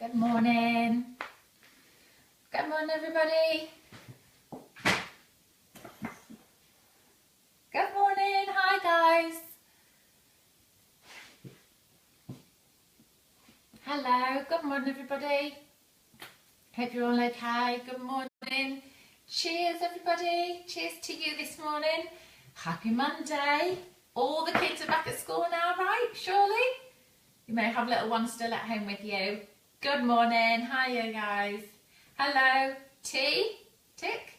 Good morning. Good morning, everybody. Good morning. Hi, guys. Hello. Good morning, everybody. Hope you're all okay. Good morning. Cheers, everybody. Cheers to you this morning. Happy Monday. All the kids are back at school now, right? Surely? You may have little ones still at home with you. Good morning. Hiya, guys. Hello. Tea? Tick?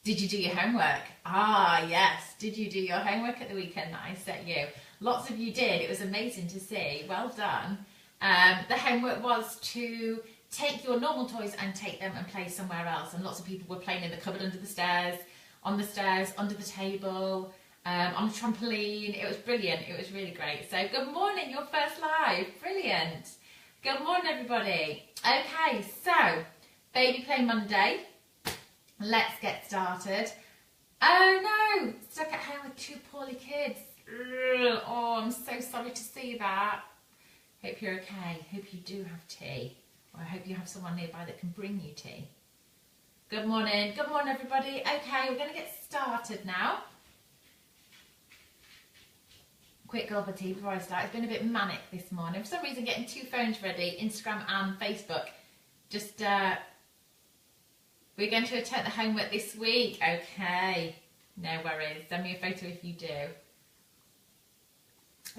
Did you do your homework? Ah, yes. Did you do your homework at the weekend that I set you? Lots of you did. It was amazing to see. Well done. The homework was to take your normal toys and take them and play somewhere else. And lots of people were playing in the cupboard under the stairs, on the stairs, under the table, on the trampoline. It was brilliant. It was really great. So good morning, your first live. Brilliant. Good morning, everybody. Okay, so Baby Play Monday. Let's get started. Oh no, stuck at home with two poorly kids. Ugh. Oh, I'm so sorry to see that. Hope you're okay. Hope you do have tea. Or I hope you have someone nearby that can bring you tea. Good morning. Good morning, everybody. Okay, we're going to get started now. Quick gulp of tea before I start. It's been a bit manic this morning. For some reason, getting two phones ready, Instagram and Facebook. Just, we're going to attempt the homework this week. Okay, no worries. Send me a photo if you do.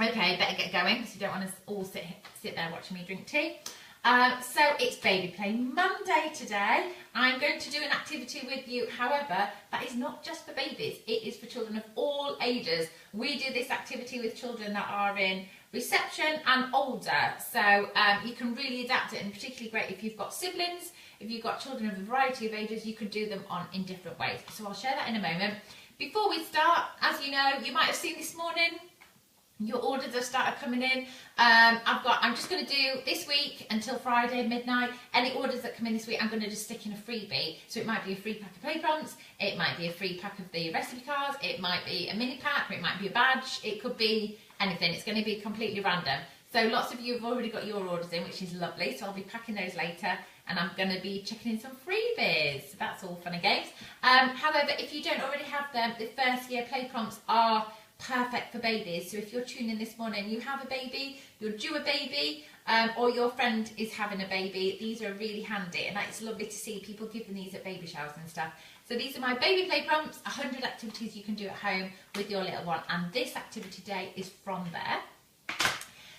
Okay, better get going because you don't want us all sit there watching me drink tea. So it's Baby Play Monday today. I'm going to do an activity with you. However, that is not just for babies. It is for children of all ages. We do this activity with children that are in reception and older. So you can really adapt it, and particularly great if you've got siblings, if you've got children of a variety of ages, you could do them in different ways. So I'll share that in a moment. Before we start, as you know, you might have seen this morning, your orders have started coming in. I'm just going to do this week until Friday midnight. Any orders that come in this week, I'm going to just stick in a freebie. So it might be a free pack of play prompts, it might be a free pack of the recipe cards, it might be a mini pack, or it might be a badge. It could be anything. It's going to be completely random. So lots of you have already got your orders in, which is lovely. So I'll be packing those later, and I'm going to be checking in some freebies. So that's all fun and games. However, if you don't already have them, the first year play prompts are perfect for babies. So if you're tuning in this morning, you have a baby, you're due a baby, or your friend is having a baby, these are really handy, and it's lovely to see people giving these at baby showers and stuff. So these are my baby play prompts, 100 activities you can do at home with your little one, and this activity day is from there.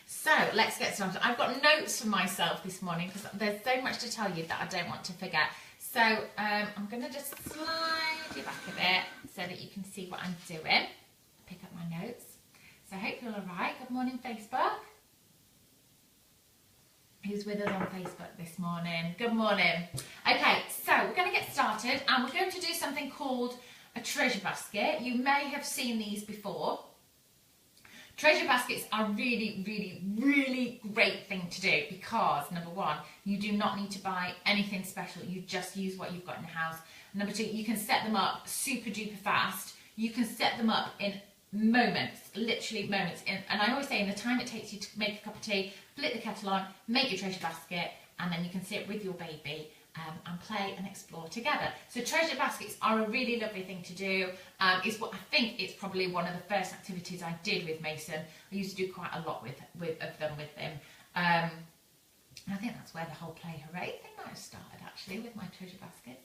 So let's get started. I've got notes for myself this morning because there's so much to tell you that I don't want to forget. So I'm going to just slide you back a bit so that you can see what I'm doing. Pick up my notes. So I hope you're all right. Good morning, Facebook. Who's with us on Facebook this morning? Good morning. Okay, so we're going to get started, and we're going to do something called a treasure basket. You may have seen these before. Treasure baskets are really, really, really great thing to do because, number one, you do not need to buy anything special. You just use what you've got in the house. Number two, you can set them up super duper fast. You can set them up in moments, literally moments. And I always say, in the time it takes you to make a cup of tea, flip the kettle on, make your treasure basket, and then you can sit with your baby and play and explore together. So treasure baskets are a really lovely thing to do. It's what I think it's probably one of the first activities I did with Mason. I used to do quite a lot of them with him. And I think that's where the whole Play Hooray thing might have started, actually, with my treasure baskets.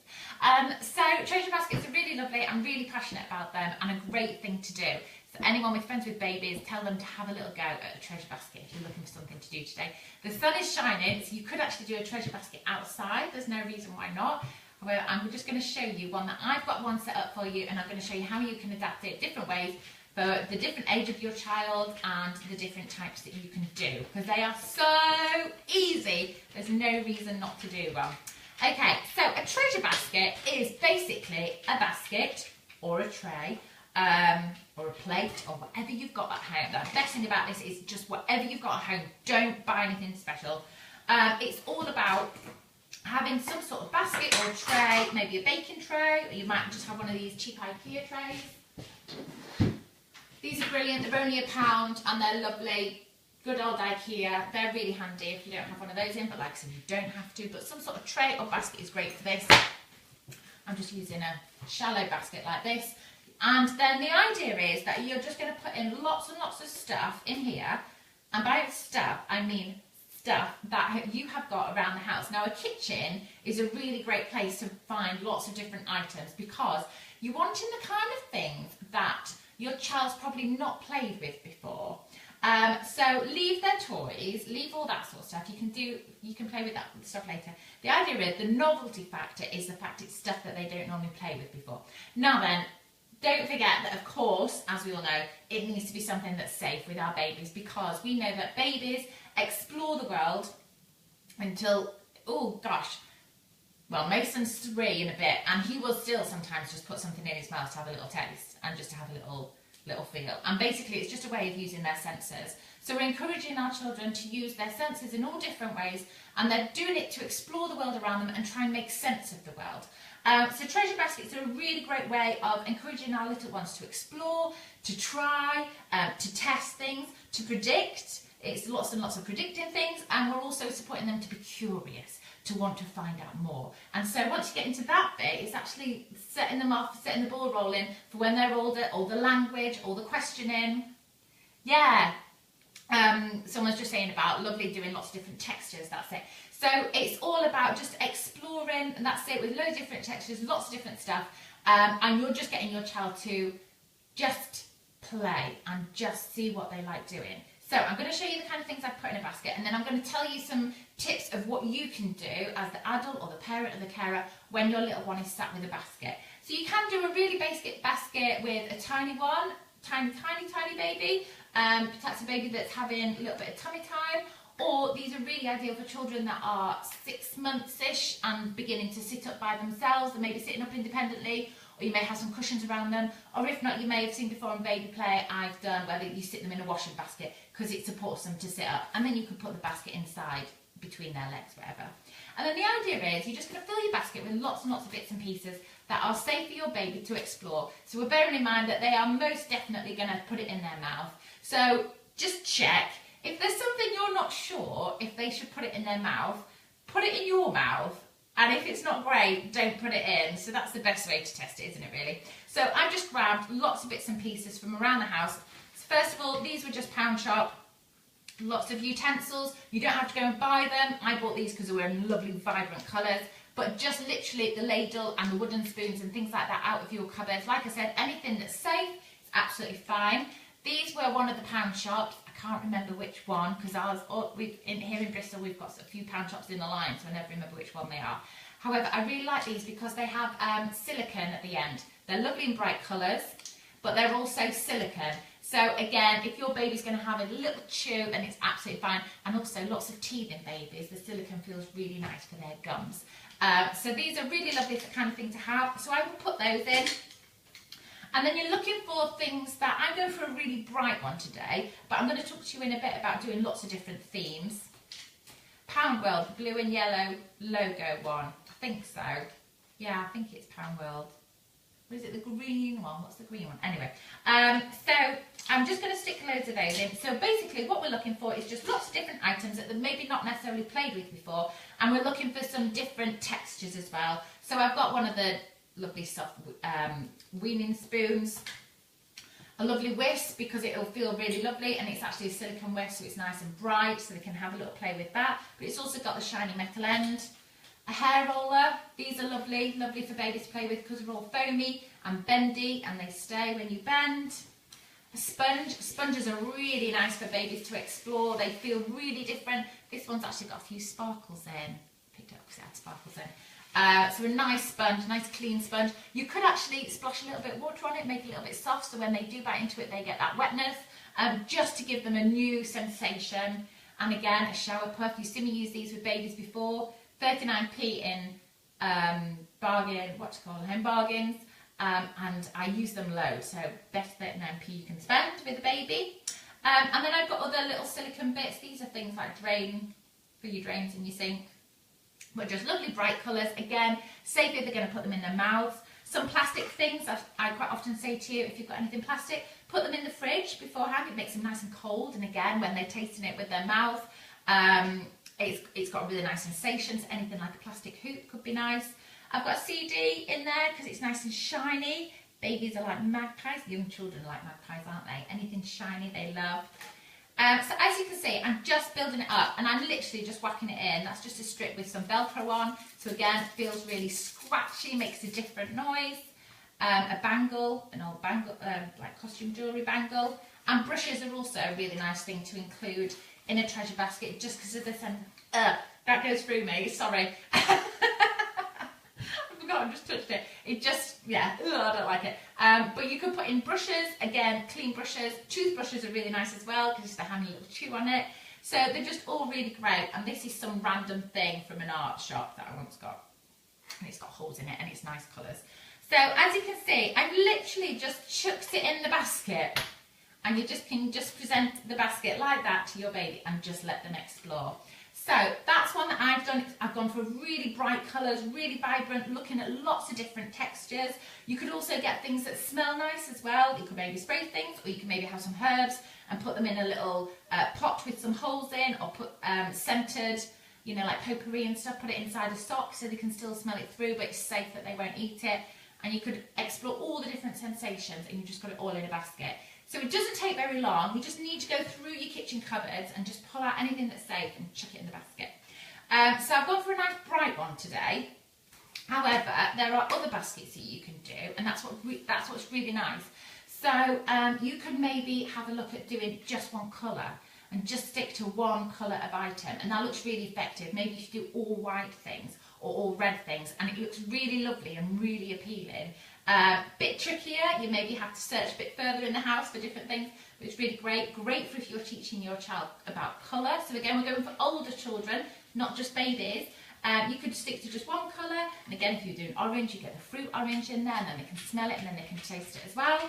So treasure baskets are really lovely. I'm really passionate about them, and a great thing to do. So anyone with friends with babies, tell them to have a little go at a treasure basket if you're looking for something to do today. The sun is shining, so you could actually do a treasure basket outside. There's no reason why not. However, I'm just going to show you one that I've got one set up for you, and I'm going to show you how you can adapt it different ways for the different age of your child and the different types that you can do, because they are so easy. There's no reason not to do them. Okay, so a treasure basket is basically a basket or a tray or a plate or whatever you've got at home. The best thing about this is just whatever you've got at home. Don't buy anything special. It's all about having some sort of basket or a tray, maybe a baking tray, or you might just have one of these cheap IKEA trays. These are brilliant. They're only £1 and they're lovely good old IKEA. They're really handy if you don't have one of those in, but like I said, you don't have to. But some sort of tray or basket is great for this. I'm just using a shallow basket like this. And then the idea is that you're just going to put in lots and lots of stuff in here. And by stuff, I mean stuff that you have got around the house. Now, a kitchen is a really great place to find lots of different items because you want in the kind of things that your child's probably not played with before. So leave their toys, leave all that sort of stuff. You can play with that stuff later. The idea is the novelty factor is the fact it's stuff that they don't normally play with before. Now then, don't forget that, of course, as we all know, it needs to be something that's safe with our babies because we know that babies explore the world until, oh gosh, well, Mason's 3 in a bit, and he will still sometimes just put something in his mouth to have a little taste and just to have a little feel. And basically, it's just a way of using their senses. So we're encouraging our children to use their senses in all different ways, and they're doing it to explore the world around them and try and make sense of the world. So treasure baskets are a really great way of encouraging our little ones to explore, to try, to test things, to predict. It's lots and lots of predicting things, and we're also supporting them to be curious, to want to find out more. And so once you get into that bit, it's actually setting them off, setting the ball rolling for when they're older, all the language, all the questioning. Yeah. Someone's just saying about lovely doing lots of different textures, that's it. So it's all about just exploring, and that's it, with loads of different textures, lots of different stuff, and you're just getting your child to just play and just see what they like doing. So I'm going to show you the kind of things I've put in a basket, and then I'm going to tell you some tips of what you can do as the adult or the parent or the carer when your little one is sat with a basket. So you can do a really basic basket with a tiny one, tiny baby, perhaps a baby that's having a little bit of tummy time, or these are really ideal for children that are 6 months-ish and beginning to sit up by themselves and maybe sitting up independently, or you may have some cushions around them, or if not, you may have seen before on baby play, I've done whether you sit them in a washing basket because it supports them to sit up, and then you can put the basket inside between their legs, whatever. And then the idea is you're just going to fill your basket with lots and lots of bits and pieces that are safe for your baby to explore. So we're bearing in mind that they are most definitely going to put it in their mouth. So just check. If there's something you're not sure if they should put it in their mouth, put it in your mouth. And if it's not great, don't put it in. So that's the best way to test it, isn't it, really? So I've just grabbed lots of bits and pieces from around the house. So first of all, these were just Pound Shop. Lots of utensils. You don't have to go and buy them. I bought these because they were in lovely, vibrant colours. But just literally the ladle and the wooden spoons and things like that out of your cupboard. Like I said, anything that's safe is absolutely fine. These were one of the Pound Shops. I can't remember which one because here in Bristol we've got a few Pound Shops in the line, so I never remember which one they are. However, I really like these because they have silicone at the end. They're lovely in bright colours, but they're also silicone. So again, if your baby's going to have a little chew, then it's absolutely fine. And also lots of teething babies, the silicone feels really nice for their gums. So these are really lovely kind of thing to have. So I will put those in. And then you're looking for things that, I'm going for a really bright one today, but I'm going to talk to you in a bit about doing lots of different themes. Pound World, blue and yellow logo one. I think so. Yeah, I think it's Pound World. What is it, the green one? What's the green one? Anyway, so I'm just going to stick loads of those in. So basically what we're looking for is just lots of different items that they've maybe not necessarily played with before, and we're looking for some different textures as well. So I've got one of the lovely soft weaning spoons, a lovely whisk because it'll feel really lovely, and it's actually a silicone whisk, so it's nice and bright, so they can have a little play with that. But it's also got the shiny metal end. A hair roller, these are lovely, lovely for babies to play with because they're all foamy and bendy and they stay when you bend. A sponge, sponges are really nice for babies to explore, they feel really different. This one's actually got a few sparkles in, picked it up because it had sparkles in. So a nice sponge, nice clean sponge. You could actually splash a little bit of water on it, make it a little bit soft, so when they do bite into it they get that wetness, just to give them a new sensation. And again, a shower puff. You've seen me use these with babies before. 39p in home bargains, and I use them loads, so best 39p you can spend with a baby. And then I've got other little silicone bits. These are things like drain for your drains in your sink, but just lovely bright colours. Again, safe if they're going to put them in their mouths. Some plastic things, I quite often say to you, if you've got anything plastic, put them in the fridge beforehand. It makes them nice and cold, and again, when they're tasting it with their mouth, it's got a really nice sensation, so anything like a plastic hoop could be nice. I've got a CD in there because it's nice and shiny. Babies are like magpies, young children are like magpies, aren't they? Anything shiny they love. So as you can see, I'm just building it up, and I'm literally just whacking it in. That's just a strip with some Velcro on. So again, it feels really scratchy, makes a different noise. A bangle, an old bangle, like costume jewellery bangle. And brushes are also a really nice thing to include in a treasure basket, just because of this. And that goes through me, sorry. I forgot, I just touched it. It just, yeah, I don't like it. But you could put in brushes, again, clean brushes. Toothbrushes are really nice as well because they have a little chew on it. So they're just all really great. And this is some random thing from an art shop that I once got. And it's got holes in it and it's nice colours. So as you can see, I've literally just chucked it in the basket. And you just can just present the basket like that to your baby and just let them explore. So that's one that I've done. I've gone for really bright colours, really vibrant, looking at lots of different textures. You could also get things that smell nice as well. You could maybe spray things, or you can maybe have some herbs and put them in a little pot with some holes in, or put scented, you know, like potpourri and stuff, put it inside a sock so they can still smell it through, but it's safe that they won't eat it. And you could explore all the different sensations, and you just got it all in a basket. So it doesn't take very long. You just need to go through your kitchen cupboards and just pull out anything that's safe and chuck it in the basket. So I've gone for a nice bright one today. However, there are other baskets that you can do, and that's what's really nice. So you could maybe have a look at doing just one colour and just stick to one colour of item, and that looks really effective. Maybe you should do all white things or all red things, and it looks really lovely and really appealing. Bit trickier, you maybe have to search a bit further in the house for different things, but it's really great for if you're teaching your child about colour. So again, we're going for older children, not just babies. You could stick to just one colour, and again, if you're doing orange, you get the fruit orange in there, and then they can smell it, and then they can taste it as well.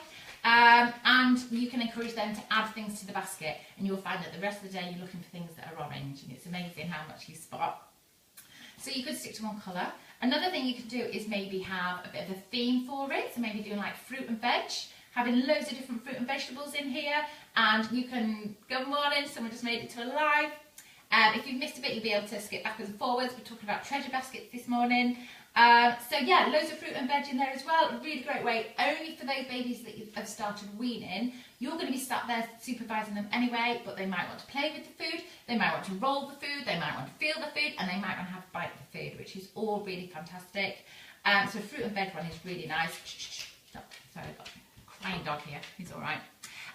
And you can encourage them to add things to the basket, and you'll find that the rest of the day you're looking for things that are orange, and it's amazing how much you spot. So you could stick to one colour. Another thing you could do is maybe have a bit of a theme for it, so maybe doing like fruit and veg, having loads of different fruit and vegetables in here, and you can, good morning, someone just made it to a live. If you've missed a bit, you'll be able to skip backwards and forwards. We're talking about treasure baskets this morning. So yeah, loads of fruit and veg in there as well. A really great way, only for those babies that have started weaning. You're going to be stuck there supervising them anyway, but they might want to play with the food, they might want to roll the food, they might want to feel the food, and they might want to have a bite of the food, which is all really fantastic. So fruit and veg one is really nice. Stop. Sorry, I've got a crying dog here, he's alright.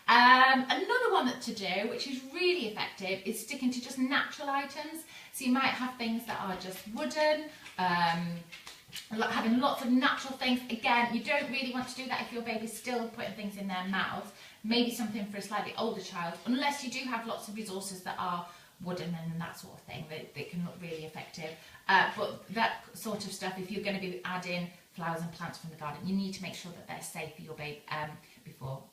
Another one to do, which is really effective, is sticking to just natural items. So you might have things that are just wooden, having lots of natural things. Again, you don't really want to do that if your baby's still putting things in their mouth. Maybe something for a slightly older child, unless you do have lots of resources that are wooden and that sort of thing, that can look really effective. But that sort of stuff, if you're going to be adding flowers and plants from the garden, you need to make sure that they're safe for your baby before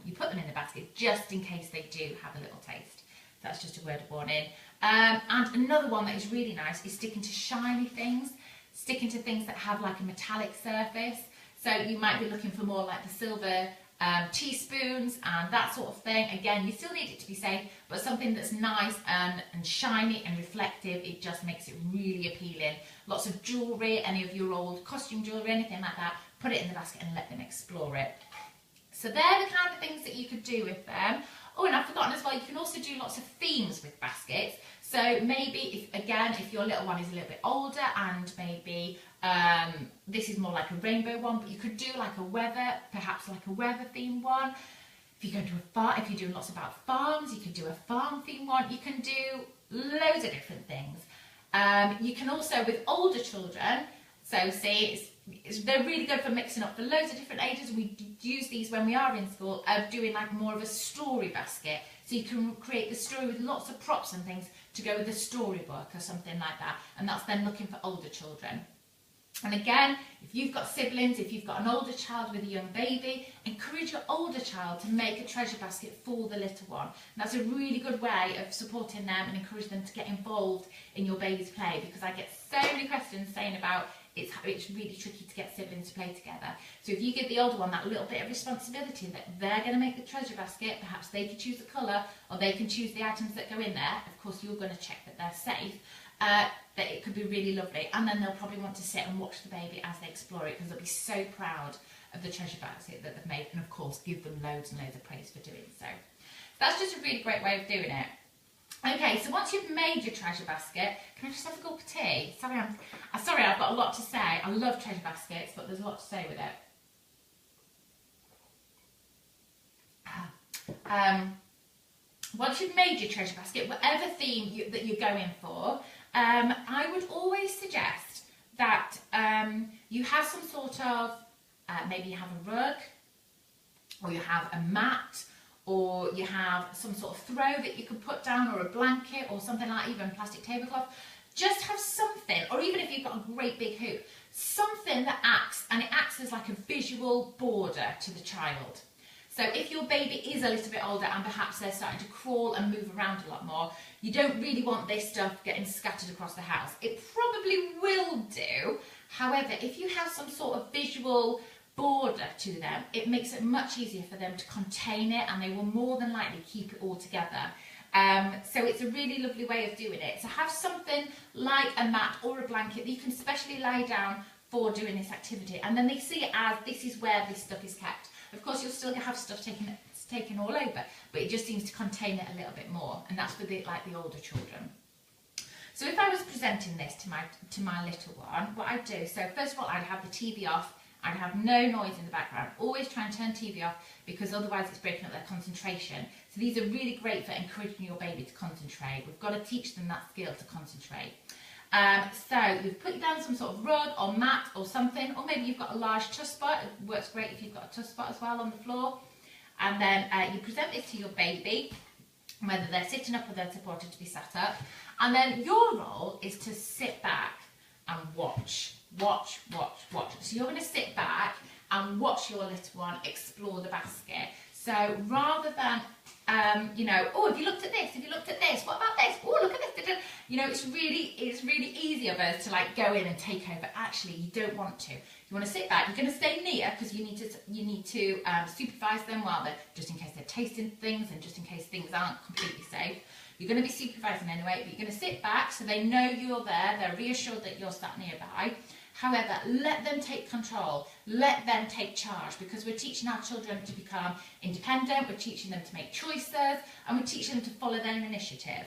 you put them in the basket, just in case they do have a little taste. That's just a word of warning. And another one that is really nice is sticking to shiny things, sticking to things that have like a metallic surface. So you might be looking for more like the silver teaspoons and that sort of thing. Again, you still need it to be safe, but something that's nice and shiny and reflective, it just makes it really appealing. Lots of jewellery, any of your old costume jewellery, anything like that, put it in the basket and let them explore it. So they're the kind of things that you could do with them. Oh, and I've forgotten as well, you can also do lots of themes with baskets. So maybe, if your little one is a little bit older and maybe this is more like a rainbow one, but you could do like a weather, perhaps like a weather themed one. If you're going to a farm, if you're doing lots about farms, you could do a farm themed one. You can do loads of different things. You can also, with older children, so see, they're really good for mixing up for loads of different ages. We use these when we are in school, doing like more of a story basket. So you can create the story with lots of props and things to go with a storybook or something like that. And that's then looking for older children. And again, if you've got siblings, if you've got an older child with a young baby, encourage your older child to make a treasure basket for the little one. And that's a really good way of supporting them and encourage them to get involved in your baby's play, because I get so many questions saying about it's really tricky to get siblings to play together. So if you give the older one that little bit of responsibility that they're going to make the treasure basket, perhaps they can choose the colour or they can choose the items that go in there. Of course, you're going to check that they're safe. That it could be really lovely, and then they'll probably want to sit and watch the baby as they explore it, because they'll be so proud of the treasure basket that they've made, and of course give them loads and loads of praise for doing so. That's just a really great way of doing it. Okay, so once you've made your treasure basket, can I just have a gulp of tea? Sorry, I've got a lot to say. I love treasure baskets, but there's a lot to say with it. Once you've made your treasure basket, whatever theme that you're going for, I would always suggest that you have some sort of, maybe you have a rug, or you have a mat, or you have some sort of throw that you can put down, or a blanket, or something like even plastic tablecloth. Just have something, or even if you've got a great big hoop, something that acts as like a visual border to the child. So if your baby is a little bit older and perhaps they're starting to crawl and move around a lot more, you don't really want this stuff getting scattered across the house. It probably will do. However, if you have some sort of visual border to them, it makes it much easier for them to contain it, and they will more than likely keep it all together. So it's a really lovely way of doing it. So have something like a mat or a blanket that you can specially lay down for doing this activity, and then they see it as this is where this stuff is kept. Of course, you'll still have stuff taken all over, but it just seems to contain it a little bit more, and that's for the older children. So if I was presenting this to my little one, what I'd do, so first of all, I'd have the TV off. I'd have no noise in the background. Always try and turn TV off, because otherwise it's breaking up their concentration. So these are really great for encouraging your baby to concentrate. We've got to teach them that skill to concentrate. So you've put down some sort of rug or mat or something, or maybe you've got a large tuss spot. It works great if you've got a tuss spot as well on the floor. And then you present this to your baby, whether they're sitting up or they're supported to be sat up. And then your role is to sit back and watch. Watch. So you're going to sit back and watch your little one explore the basket. So rather than, oh, have you looked at this? Have you looked at this? What about this? Oh, look at this. You know, it's really easy of us to like go in and take over. Actually, you don't want to. You want to sit back. You're going to stay near, because you need to supervise them while they're, just in case they're tasting things and just in case things aren't completely safe. You're going to be supervising anyway, but you're going to sit back so they know you're there. They're reassured that you're sat nearby. However, let them take control, let them take charge, because we're teaching our children to become independent, we're teaching them to make choices, and we're teaching them to follow their initiative.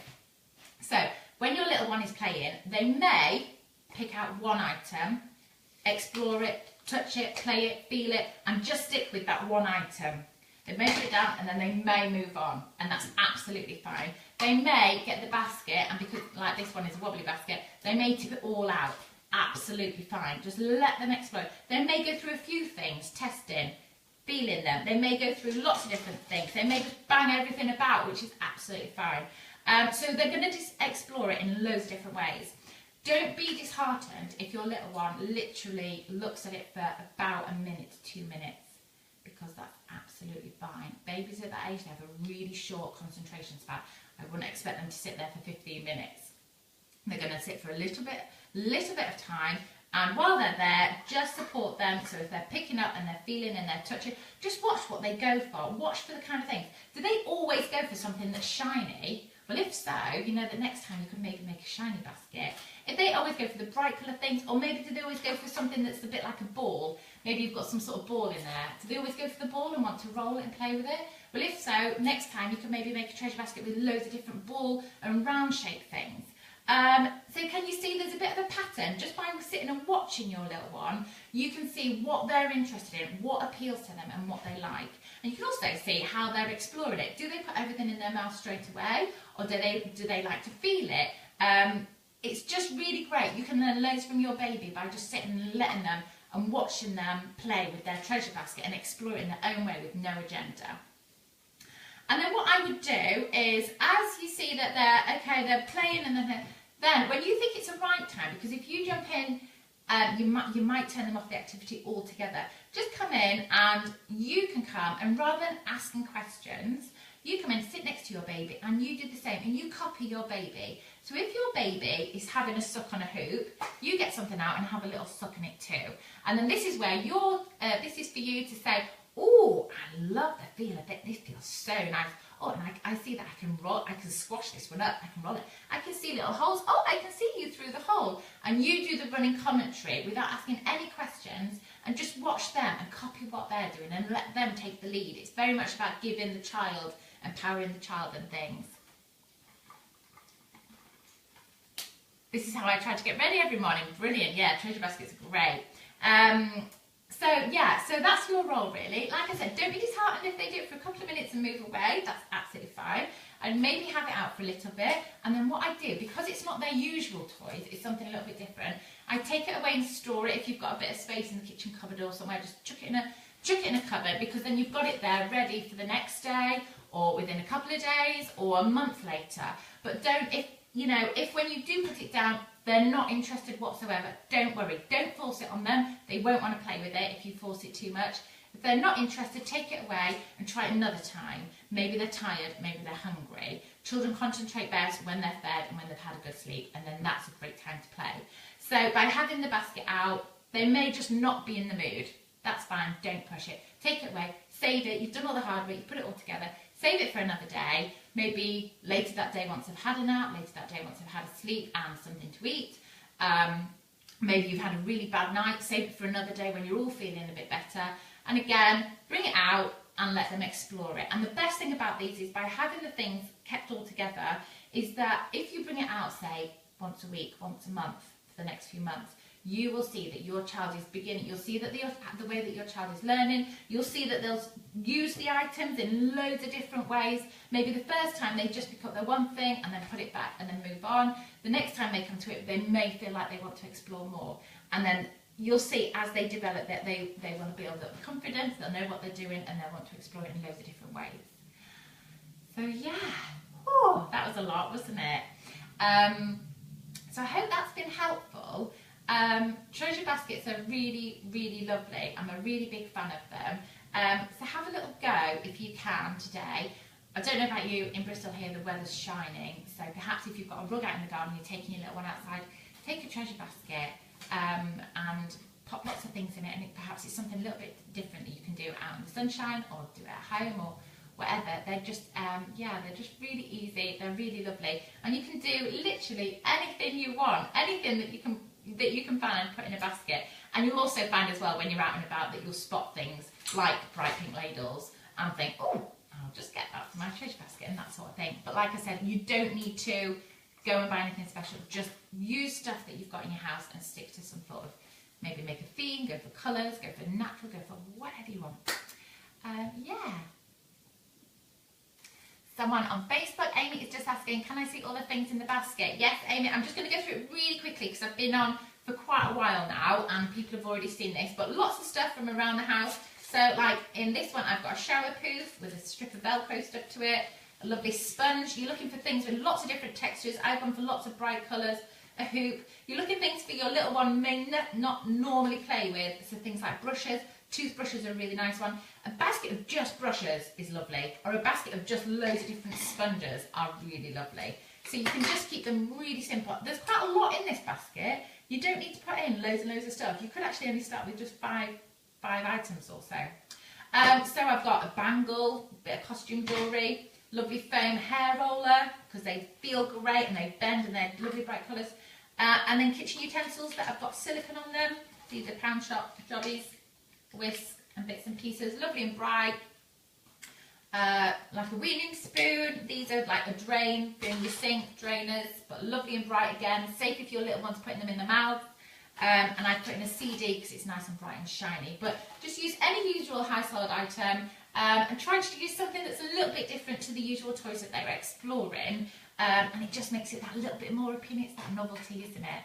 So, when your little one is playing, they may pick out one item, explore it, touch it, play it, feel it, and just stick with that one item. They may put it down and then they may move on, and that's absolutely fine. They may get the basket, and because like this one is a wobbly basket, they may tip it all out. Absolutely fine. Just let them explode. They may go through a few things, testing, feeling them. They may go through lots of different things. They may just bang everything about, which is absolutely fine. So they're going to just explore it in loads of different ways. Don't be disheartened if your little one literally looks at it for about a minute to 2 minutes, because that's absolutely fine. Babies at that age, they have a really short concentration span. I wouldn't expect them to sit there for 15 minutes. They're going to sit for a little bit of time, and while they're there, just support them. So if they're picking up and they're feeling and they're touching, just watch what they go for. Watch for the kind of things. Do they always go for something that's shiny? Well, if so, you know that next time you can maybe make a shiny basket. If they always go for the bright colour things, or maybe do they always go for something that's a bit like a ball? Maybe you've got some sort of ball in there. Do they always go for the ball and want to roll it and play with it? Well, if so, next time you can maybe make a treasure basket with loads of different ball and round shaped things. So can you see there's a bit of a pattern? Just by sitting and watching your little one, you can see what they're interested in, what appeals to them and what they like. And you can also see how they're exploring it. Do they put everything in their mouth straight away, or do they like to feel it? It's just really great. You can learn loads from your baby by just sitting and letting them and watching them play with their treasure basket and explore it in their own way with no agenda. And then what I would do is, as you see that they're playing, and then when you think it's the right time, because if you jump in, you might turn them off the activity altogether. Just come in, and you can come, and rather than asking questions, you come in, sit next to your baby, and you do the same, and you copy your baby. So if your baby is having a suck on a hoop, you get something out and have a little suck in it too. And then this is where this is for you to say, oh, I love the feel of it. This feels so nice. Oh, and I see that I can squash this one up. I can roll it. I can see little holes. Oh, I can see you through the hole. And you do the running commentary without asking any questions, and just watch them and copy what they're doing and let them take the lead. It's very much about giving the child, empowering the child and things. This is how I try to get ready every morning. Brilliant. Yeah, treasure baskets are great. So that's your role really. Like I said, don't be disheartened if they do it for a couple of minutes and move away. That's absolutely fine. And maybe have it out for a little bit. And then what I do, because it's not their usual toys, it's something a little bit different, I take it away and store it. If you've got a bit of space in the kitchen cupboard or somewhere, just chuck it in a cupboard, because then you've got it there ready for the next day, or within a couple of days, or a month later. But if when you do put it down, they're not interested whatsoever, don't worry. Don't force it on them. They won't want to play with it if you force it too much. If they're not interested, take it away and try it another time. Maybe they're tired, maybe they're hungry. Children concentrate best when they're fed and when they've had a good sleep, and then that's a great time to play. So by having the basket out, they may just not be in the mood. That's fine, don't push it. Take it away, save it, you've done all the hard work, you put it all together, save it for another day. Maybe later that day once they've had a nap, later that day once they've had a sleep and something to eat. Maybe you've had a really bad night, save it for another day when you're all feeling a bit better. And again, bring it out and let them explore it. And the best thing about these is by having the things kept all together, is that if you bring it out, say, once a week, once a month for the next few months, you will see that your child is beginning, you'll see that the way that your child is learning, you'll see that they'll use the items in loads of different ways. Maybe the first time they just pick up their one thing and then put it back and then move on. The next time they come to it, they may feel like they want to explore more. And then you'll see as they develop that they want to build up confidence, they'll know what they're doing, and they'll want to explore it in loads of different ways. So yeah, oh, that was a lot, wasn't it? So I hope that's been helpful. Treasure baskets are really, really lovely. I'm a really big fan of them. So have a little go if you can today. I don't know about you, in Bristol here the weather's shining, so perhaps if you've got a rug out in the garden, you're taking your little one outside, take a treasure basket and pop lots of things in it, and perhaps it's something a little bit different that you can do out in the sunshine or do it at home or whatever. They're just, they're just really easy, they're really lovely, and you can do literally anything you want, anything that you can find and put in a basket. And you'll also find as well when you're out and about that you'll spot things like bright pink ladles and think, oh, I'll just get that for my treasure basket and that sort of thing. But like I said, you don't need to go and buy anything special. Just use stuff that you've got in your house and stick to some sort of, maybe make a theme, go for colours, go for natural, go for whatever you want. Someone on Facebook, Amy, is just asking, can I see all the things in the basket? Yes, Amy, I'm just going to go through it really quickly because I've been on for quite a while now and people have already seen this, but lots of stuff from around the house. So like in this one, I've got a shower poof with a strip of Velcro stuck to it, a lovely sponge. You're looking for things with lots of different textures. I've gone for lots of bright colours, a hoop. You're looking for things for your little one may not normally play with, so things like brushes. Toothbrushes are a really nice one. A basket of just brushes is lovely, or a basket of just loads of different sponges are really lovely. So you can just keep them really simple. There's quite a lot in this basket. You don't need to put in loads and loads of stuff. You could actually only start with just five items or so. So I've got a bangle, a bit of costume jewellery, lovely foam hair roller, because they feel great and they bend and they're lovely bright colours. And then kitchen utensils that have got silicone on them. These are pound shop jobbies, whisk and bits and pieces, lovely and bright. Like a weaning spoon. These are like a drain for your sink, drainers, but lovely and bright again. Safe if your little one's putting them in the mouth. And I put in a CD because it's nice and bright and shiny. But just use any usual household item and try to use something that's a little bit different to the usual toys that they're exploring. And it just makes it that little bit more appealing. It's that novelty, isn't it?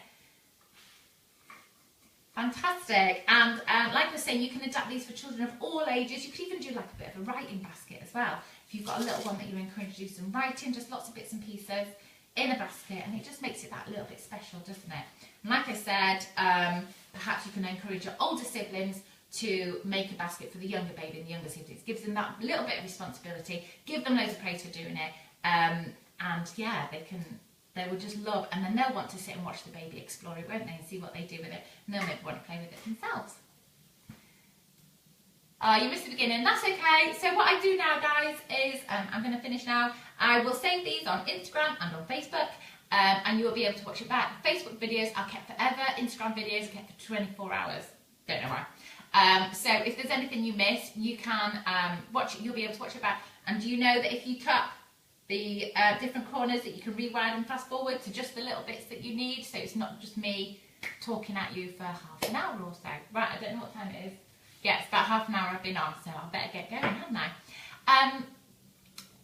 Fantastic. And like I was saying, you can adapt these for children of all ages. You could even do like a bit of a writing basket as well. If you've got a little one that you're encouraged to do some writing, just lots of bits and pieces in a basket, and it just makes it that little bit special, doesn't it? And like I said, perhaps you can encourage your older siblings to make a basket for the younger baby and the younger siblings. Gives them that little bit of responsibility, give them loads of praise for doing it, and yeah, they can they will just love, and then they'll want to sit and watch the baby explore it, won't they, and see what they do with it, and they'll maybe want to play with it themselves. You missed the beginning, that's okay. So what I do now, guys, is I'm going to finish now. I will save these on Instagram and on Facebook, and you will be able to watch it back. Facebook videos are kept forever, Instagram videos are kept for 24 hours. Don't know why. So if there's anything you missed, you can watch it, you'll be able to watch it back. And do you know that if you tap the different corners that you can rewind and fast forward to just the little bits that you need, so it's not just me talking at you for half an hour or so. Right, I don't know what time it is. Yeah, it's about half an hour I've been on, so I better get going, haven't I?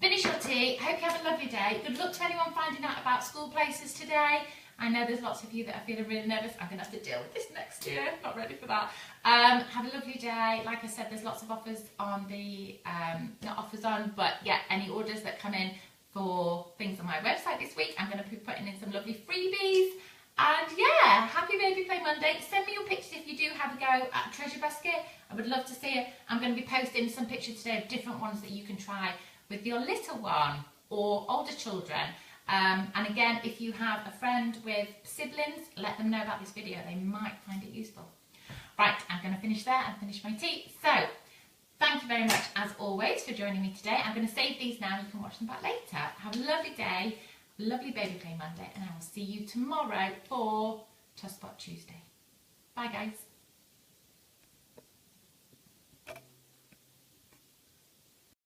Finish your tea. Hope you have a lovely day. Good luck to anyone finding out about school places today. I know there's lots of you that are feeling really nervous. I'm going to have to deal with this next year. Not ready for that. Have a lovely day. Like I said, there's lots of offers on the, not offers on, but yeah, any orders that come in for things on my website this week. I'm going to be putting in some lovely freebies. And yeah, happy Baby Play Monday. Send me your pictures if you do have a go at a treasure basket. I would love to see it. I'm going to be posting some pictures today of different ones that you can try with your little one or older children. And again, if you have a friend with siblings, let them know about this video. They might find it useful. Right, I'm going to finish there and finish my tea. So, thank you very much, as always, for joining me today. I'm going to save these now. You can watch them back later. Have a lovely day, lovely Baby Play Monday, and I will see you tomorrow for Tosspot Tuesday. Bye, guys.